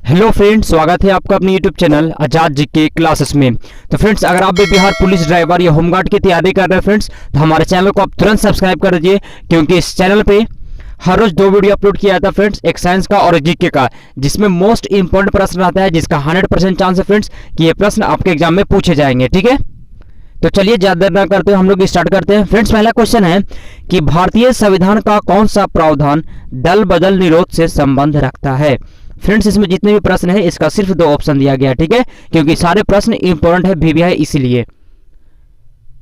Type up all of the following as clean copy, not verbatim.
Hello friends, स्वागत है आपका अपने यूट्यूब चैनल आजाद जी के क्लासेस में। तो फ्रेंड्स, अगर आप भी बिहार पुलिस ड्राइवर या होमगार्ड की तैयारी कर रहे हैं फ्रेंड्स, तो हमारे चैनल को आप तुरंत सब्सक्राइब कर दीजिए, क्योंकि इस चैनल पे हर रोज 2 वीडियो अपलोड किया जाता है फ्रेंड्स, एक साइंस का और एक जीके का, जिसमें मोस्ट इंपॉर्टेंट प्रश्न आता है, जिसका 100% चांस है फ्रेंड्स कि ये प्रश्न आपके एग्जाम में पूछे जाएंगे। ठीक है, तो चलिए ज्यादा देर ना करते हुए हम लोग स्टार्ट करते हैं। फ्रेंड्स, पहला क्वेश्चन है कि भारतीय संविधान का कौन सा प्रावधान दल बदल निरोध से संबंध रखता है। फ्रेंड्स, इसमें जितने भी प्रश्न है इसका सिर्फ 2 ऑप्शन दिया गया है। ठीक है, क्योंकि सारे प्रश्न इंपॉर्टेंट है, भी है, इसीलिए।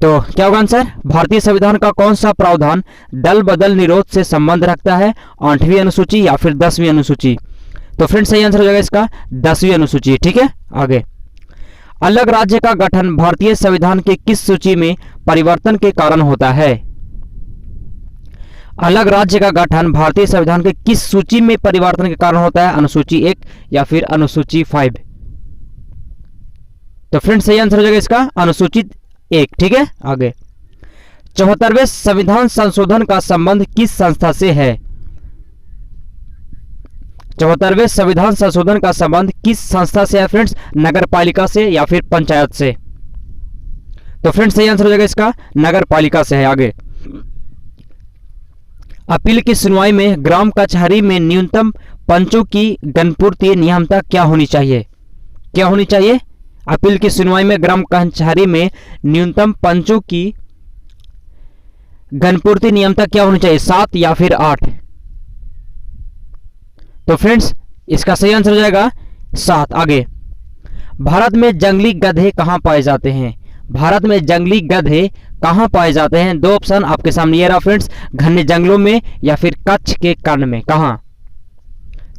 तो क्या होगा आंसर? भारतीय संविधान का कौन सा प्रावधान दल बदल निरोध से संबंध रखता है? 8वीं अनुसूची या फिर 10वीं अनुसूची? तो फ्रेंड्स, सही आंसर हो जाएगा इसका 10वीं अनुसूची। ठीक है, आगे। अलग राज्य का गठन भारतीय संविधान के किस सूची में परिवर्तन के कारण होता है? अलग राज्य का गठन भारतीय संविधान के किस सूची में परिवर्तन के कारण होता है? अनुसूची 1 या फिर अनुसूची 5? तो फ्रेंड्स, सही आंसर हो जाएगा इसका अनुसूचित 1। ठीक है, आगे। 74वें संविधान संशोधन का संबंध किस संस्था से है? 74वें संविधान संशोधन का संबंध किस संस्था से है फ्रेंड्स? नगर पालिका से या फिर पंचायत से? तो फ्रेंड्स, सही आंसर हो जाएगा इसका नगर पालिका से है। आगे। अपील की सुनवाई में ग्राम कचहरी में न्यूनतम पंचों की गणपूर्ति नियमता क्या होनी चाहिए? क्या होनी चाहिए? अपील की सुनवाई में ग्राम कचहरी में न्यूनतम पंचों की गणपूर्ति नियमता क्या होनी चाहिए? 7 या फिर 8? तो फ्रेंड्स, इसका सही आंसर हो जाएगा 7। आगे। भारत में जंगली गधे कहां पाए जाते हैं? भारत में जंगली गधे कहां पाए जाते हैं? 2 ऑप्शन आपके सामने ये रहा फ्रेंड्स, घने जंगलों में या फिर कच्छ के कण में। कहां?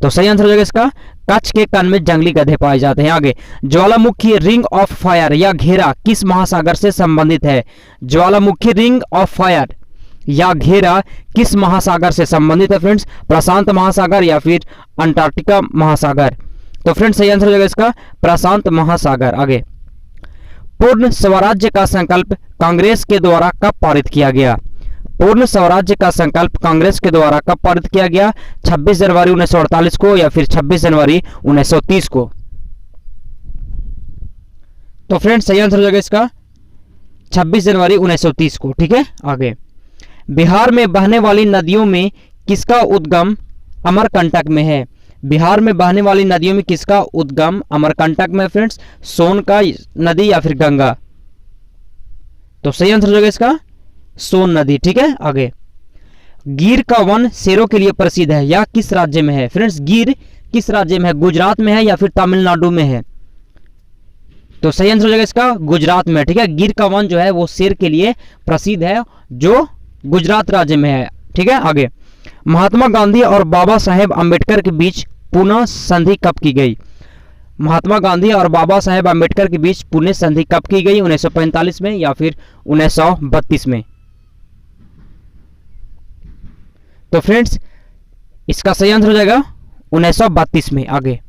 तो सही आंसर हो जाएगा इसका कच्छ के कण में जंगली गधे पाए जाते हैं। आगे। ज्वालामुखी रिंग ऑफ फायर या घेरा किस महासागर से संबंधित है? ज्वालामुखी रिंग ऑफ फायर या घेरा किस महासागर से संबंधित है फ्रेंड्स? प्रशांत महासागर या फिर अंटार्कटिका महासागर? तो फ्रेंड्स, सही आंसर हो जाएगा इसका प्रशांत महासागर। आगे। पूर्ण स्वराज्य का संकल्प कांग्रेस के द्वारा कब पारित किया गया? पूर्ण स्वराज्य का संकल्प कांग्रेस के द्वारा कब पारित किया गया? 26 जनवरी 1948 को या फिर 26 जनवरी 1930 को? तो फ्रेंड्स, सही आंसर हो जाएगा इसका 26 जनवरी 1930 को। ठीक है, आगे। बिहार में बहने वाली नदियों में किसका उद्गम अमरकंटक में है? बिहार में बहने वाली नदियों में किसका उद्गम अमरकंटक में फ्रेंड्स? सोन का नदी या फिर गंगा? तो सही आंसर हो जाएगा इसका सोन नदी। ठीक है, आगे। गिर का वन शेरों के लिए प्रसिद्ध है या किस राज्य में है? फ्रेंड्स, गिर किस राज्य में है? गुजरात में है या फिर तमिलनाडु में है? तो सही आंसर हो जाएगा इसका गुजरात में। ठीक है, गिर का वन जो है वो शेर के लिए प्रसिद्ध है, जो गुजरात राज्य में है। ठीक है, आगे। महात्मा गांधी और बाबा साहेब अम्बेडकर के बीच पुनः संधि कब की गई? महात्मा गांधी और बाबा साहेब अम्बेडकर के बीच पुनः संधि कब की गई? 1945 में या फिर 1932 में? तो फ्रेंड्स, इसका सही आंसर हो जाएगा 1932 में। आगे।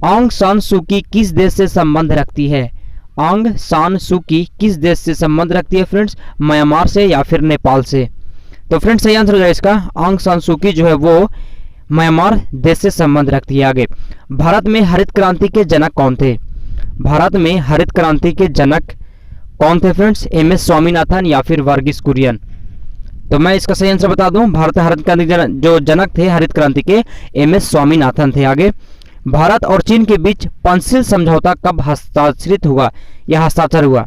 आंग सान सू की किस देश से संबंध रखती है? आंग सान सू की किस देश से संबंध रखती है फ्रेंड्स? म्यांमार से या फिर नेपाल से? तो फ्रेंड्स, सही आंसर हो जाएगा इसका आंग सान सू की जो है वो म्यांमार देश से संबंध रखती है। आगे। भारत में हरित क्रांति के जनक कौन थे? भारत में हरित क्रांति के जनक कौन थे फ्रेंड्स? एम एस स्वामीनाथन या फिर वर्गीस कुरियन? तो मैं इसका सही आंसर बता दूं, भारत में हरित क्रांति जो जनक थे हरित क्रांति के, एम एस स्वामीनाथन थे। आगे। भारत और चीन के बीच पंचशील समझौता कब हस्ताक्षरित हुआ या हस्ताक्षर हुआ?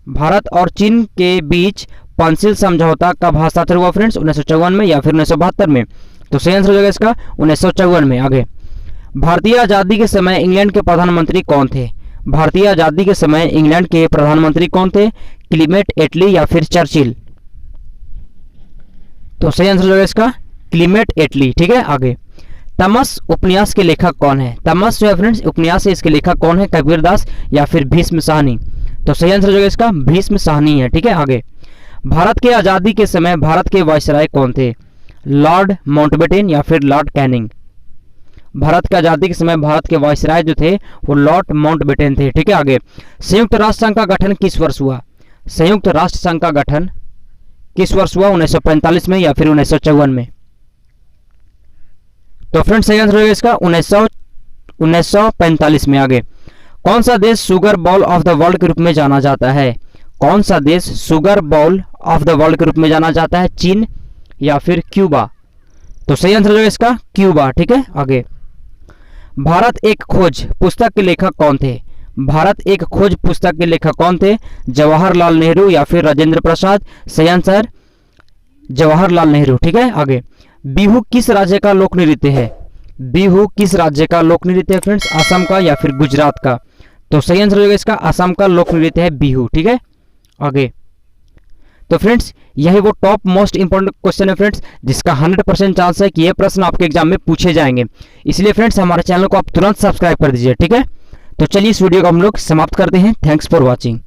भारत और चीन के बीच पंचशील समझौता कब हस्ताक्षर हुआ फ्रेंड्स? 1954 में या फिर 1972 में? तो सही आंसर हो जाएगा इसका 1954 में। आगे। भारतीय आजादी के समय इंग्लैंड के प्रधानमंत्री कौन थे? भारतीय आजादी के समय इंग्लैंड के प्रधानमंत्री कौन थे? क्लीमेट एटली या फिर चर्चिल? तो सही आंसर हो जाएगा इसका क्लीमेट एटली। ठीक है, आगे। तमस उपन्यास के लेखक कौन है? तमस जो है फ्रेंड्स उपन्यास है, इसके लेखक कौन है? कबीरदास या फिर भीष्म साहनी? तो सही आंसर हो जाएगा इसका भीष्म साहनी है। ठीक है, आगे। भारत के आजादी के समय भारत के वायसराय कौन थे? लॉर्ड माउंटबेटन या फिर लॉर्ड कैनिंग? भारत की आजादी के समय भारत के वायसराय जो थे वो लॉर्ड माउंटबेटन थे। ठीक है, आगे। संयुक्त राष्ट्र संघ का गठन किस वर्ष हुआ? संयुक्त राष्ट्र संघ का गठन किस वर्ष हुआ? 1945 में या फिर 1954 में? तो फ्रेंड्स सही आंसर होगा इसका 1945 में। आगे, कौन सा देश sugar ball of the world के रूप में जाना जाता है? कौन सा देश sugar ball of the world के रूप में जाना जाता है? चीन या फिर क्यूबा? तो सही आंसर होगा इसका क्यूबा। ठीक है, आगे, भारत एक खोज पुस्तक के लेखक कौन थे? भारत एक खोज पुस्तक के लेखक कौन थे? जवाहरलाल नेहरू या फिर राजेंद्र प्रसाद? सही आंसर जवाहरलाल नेहरू। ठीक है, आगे, बिहू किस राज्य का लोक नृत्य है? बिहू किस राज्य का लोक नृत्य है फ्रेंड्स? असम का या फिर गुजरात का? तो सही आंसर होगा इसका असम का लोक नृत्य है बिहू। ठीक है, आगे, तो फ्रेंड्स यही वो टॉप मोस्ट इंपॉर्टेंट क्वेश्चन है फ्रेंड्स, जिसका 100% चांस है कि ये प्रश्न आपके एग्जाम में पूछे जाएंगे। इसलिए फ्रेंड्स हमारे चैनल को आप तुरंत सब्सक्राइब कर दीजिए। ठीक है, तो चलिए इस वीडियो को हम लोग समाप्त करते हैं। Thanks for watching.